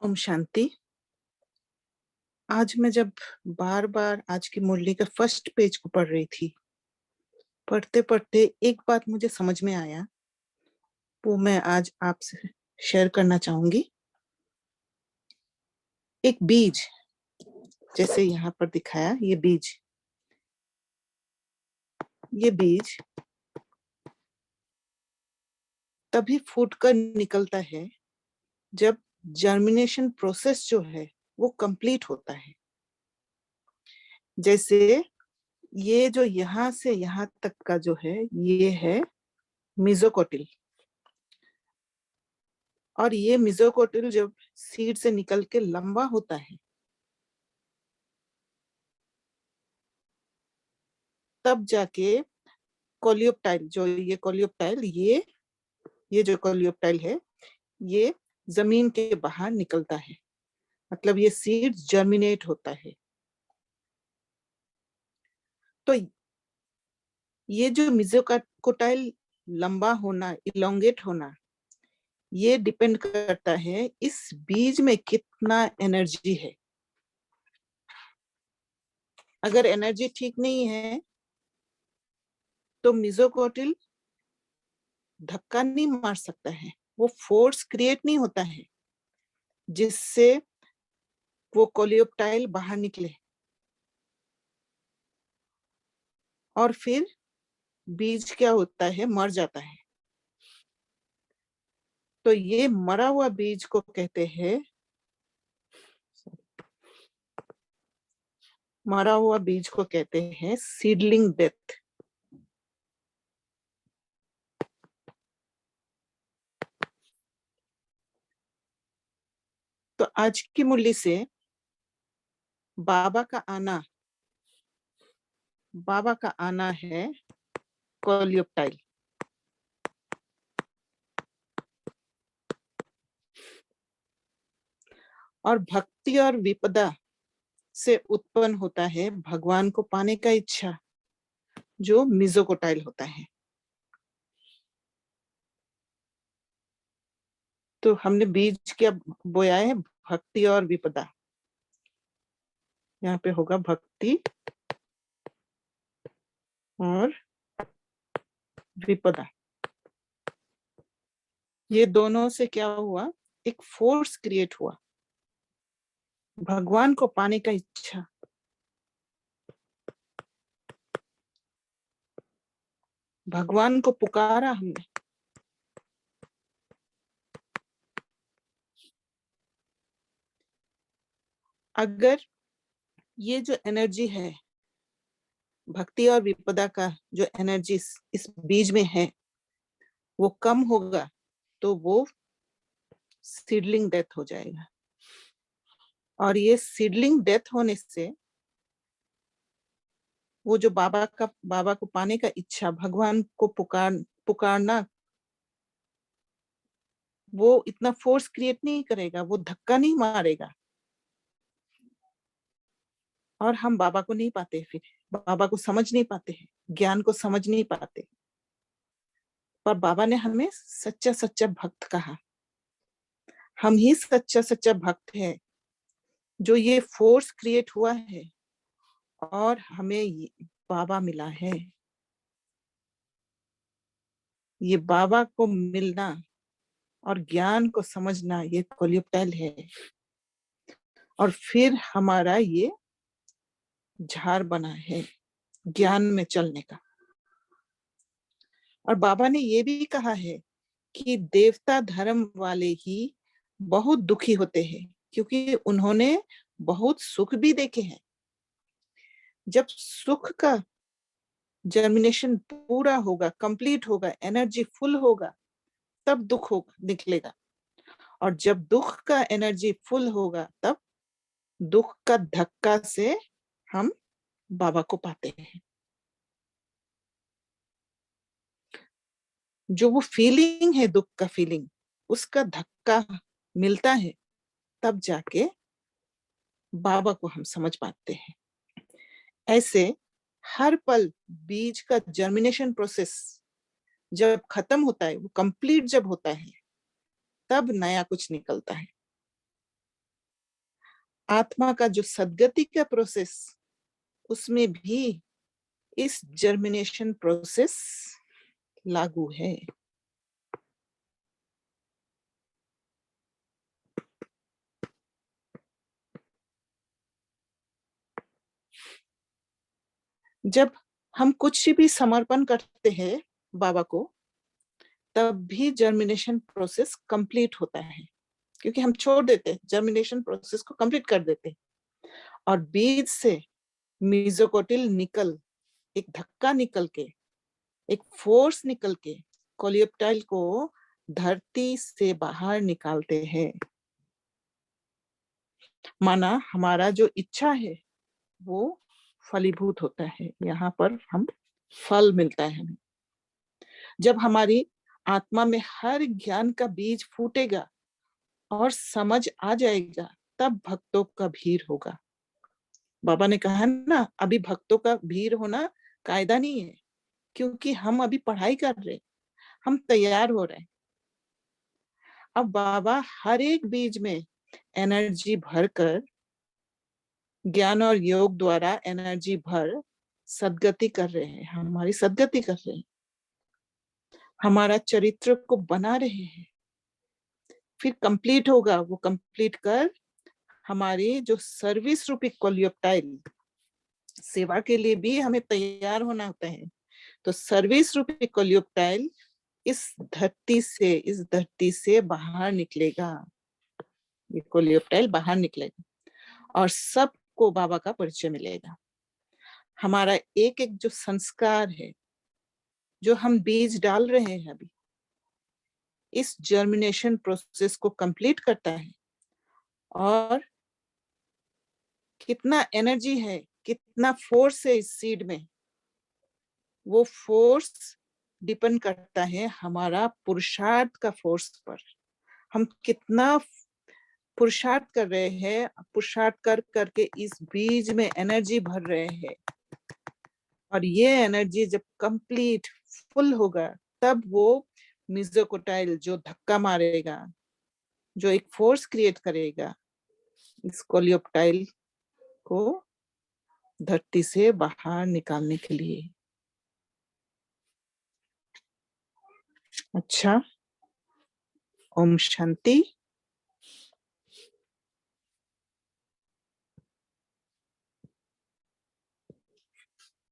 ओम शांति। आज मैं जब बार बार आज की मुरली के फर्स्ट पेज को पढ़ रही थी, पढ़ते पढ़ते एक बात मुझे समझ में आया, वो मैं आज आपसे शेयर करना चाहूंगी। एक बीज, जैसे यहाँ पर दिखाया, ये बीज तभी फूट कर निकलता है जब जर्मिनेशन प्रोसेस जो है वो कंप्लीट होता है। जैसे ये जो यहाँ से यहाँ तक का जो है, ये है मिजोकोटिल, और ये मिजोकोटिल जब सीड से निकल के लंबा होता है तब जाके कोलियोप्टाइल, ये जो कोलियोप्टाइल है, ये जमीन के बाहर निकलता है, मतलब ये सीड जर्मिनेट होता है। तो ये जो मिजोकोटाइल लंबा होना, इलोंगेट होना, ये डिपेंड करता है इस बीज में कितना एनर्जी है। अगर एनर्जी ठीक नहीं है तो मिजोकोटिल धक्का नहीं मार सकता है, वो फोर्स क्रिएट नहीं होता है जिससे वो कोलियोप्टाइल बाहर निकले और फिर बीज क्या होता है, मर जाता है। तो ये मरा हुआ बीज को कहते हैं, सीडलिंग डेथ। तो आज की मुरली से बाबा का आना है कोलियोप्टाइल। और भक्ति और विपदा से उत्पन्न होता है भगवान को पाने का इच्छा, जो मिजोकोटाइल होता है। तो हमने बीज क्या बोया है, भक्ति और विपदा। यहाँ पे होगा भक्ति और विपदा। ये दोनों से क्या हुआ, एक फोर्स क्रिएट हुआ, भगवान को पाने का इच्छा। भगवान को पुकारा हमने। अगर ये जो एनर्जी है, भक्ति और विपदा का जो एनर्जी इस बीज में है, वो कम होगा तो वो सीडलिंग डेथ हो जाएगा। और ये सीडलिंग डेथ होने से वो जो बाबा को पाने का इच्छा, भगवान को पुकारना, वो इतना फोर्स क्रिएट नहीं करेगा, वो धक्का नहीं मारेगा, और हम बाबा को नहीं पाते, फिर बाबा को समझ नहीं पाते हैं, ज्ञान को समझ नहीं पाते। पर बाबा ने हमें सच्चा सच्चा भक्त कहा। हम ही सच्चा सच्चा भक्त है, जो ये फोर्स क्रिएट हुआ है और हमें बाबा मिला है। ये बाबा को मिलना और ज्ञान को समझना, ये कोलियोप्टाइल है। और फिर हमारा ये झार बना है ज्ञान में चलने का। और बाबा ने ये भी कहा है कि देवता धर्म वाले ही बहुत दुखी होते हैं, क्योंकि उन्होंने बहुत सुख भी देखे हैं। जब सुख का जर्मिनेशन पूरा होगा, कंप्लीट होगा, एनर्जी फुल होगा, तब दुख निकलेगा। और जब दुख का एनर्जी फुल होगा, तब दुख का धक्का से हम बाबा को पाते हैं। जो वो फीलिंग है, दुख का फीलिंग, उसका धक्का मिलता है, तब जाके बाबा को हम समझ पाते हैं। ऐसे हर पल बीज का जर्मिनेशन प्रोसेस जब खत्म होता है, वो कंप्लीट जब होता है, तब नया कुछ निकलता है। आत्मा का जो सद्गति का प्रोसेस, उसमें भी इस जर्मिनेशन प्रोसेस लागू है। जब हम कुछ भी समर्पण करते हैं बाबा को, तब भी जर्मिनेशन प्रोसेस कंप्लीट होता है, क्योंकि हम छोड़ देते हैं, जर्मिनेशन प्रोसेस को कंप्लीट कर देते हैं, और बीज से मीजोकोटिल निकल, एक धक्का निकल के, एक फोर्स निकल के कोलियोप्टाइल को धरती से बाहर निकालते हैं। माना हमारा जो इच्छा है वो फलीभूत होता है, यहाँ पर हम फल मिलता है हमें। जब हमारी आत्मा में हर ज्ञान का बीज फूटेगा और समझ आ जाएगा, तब भक्तों का भीड़ होगा। बाबा ने कहा ना, अभी भक्तों का भीड़ होना कायदा नहीं है, क्योंकि हम अभी पढ़ाई कर रहे, हम तैयार हो रहे हैं। अब बाबा हर एक बीज में एनर्जी भरकर, ज्ञान और योग द्वारा एनर्जी भर सद्गति कर रहे हैं, हमारी सद्गति कर रहे हैं, हमारा चरित्र को बना रहे हैं। फिर कंप्लीट होगा, वो कंप्लीट कर हमारी जो सर्विस रूपी कोलियोप्टाइल, सेवा के लिए भी हमें तैयार होना होता है, तो सर्विस रूपी कोलियोप्टाइल इस धरती से बाहर निकलेगा, ये कोलियोप्टाइल बाहर निकलेगा और सबको बाबा का परिचय मिलेगा। हमारा एक एक जो संस्कार है, जो हम बीज डाल रहे हैं अभी, इस जर्मिनेशन प्रोसेस को कंप्लीट करता है, और कितना एनर्जी है, कितना फोर्स है इस सीड में, वो फोर्स डिपेंड करता है हमारा पुरुषार्थ का फोर्स पर। हम कितना पुरुषार्थ कर रहे हैं, पुरुषार्थ कर करके इस बीज में एनर्जी भर रहे हैं, और ये एनर्जी जब कंप्लीट फुल होगा, तब वो मिजोकोटाइल जो धक्का मारेगा, जो एक फोर्स क्रिएट करेगा इस कोलियोप्टाइल को धरती से बाहर निकालने के लिए। अच्छा, ओम शांति।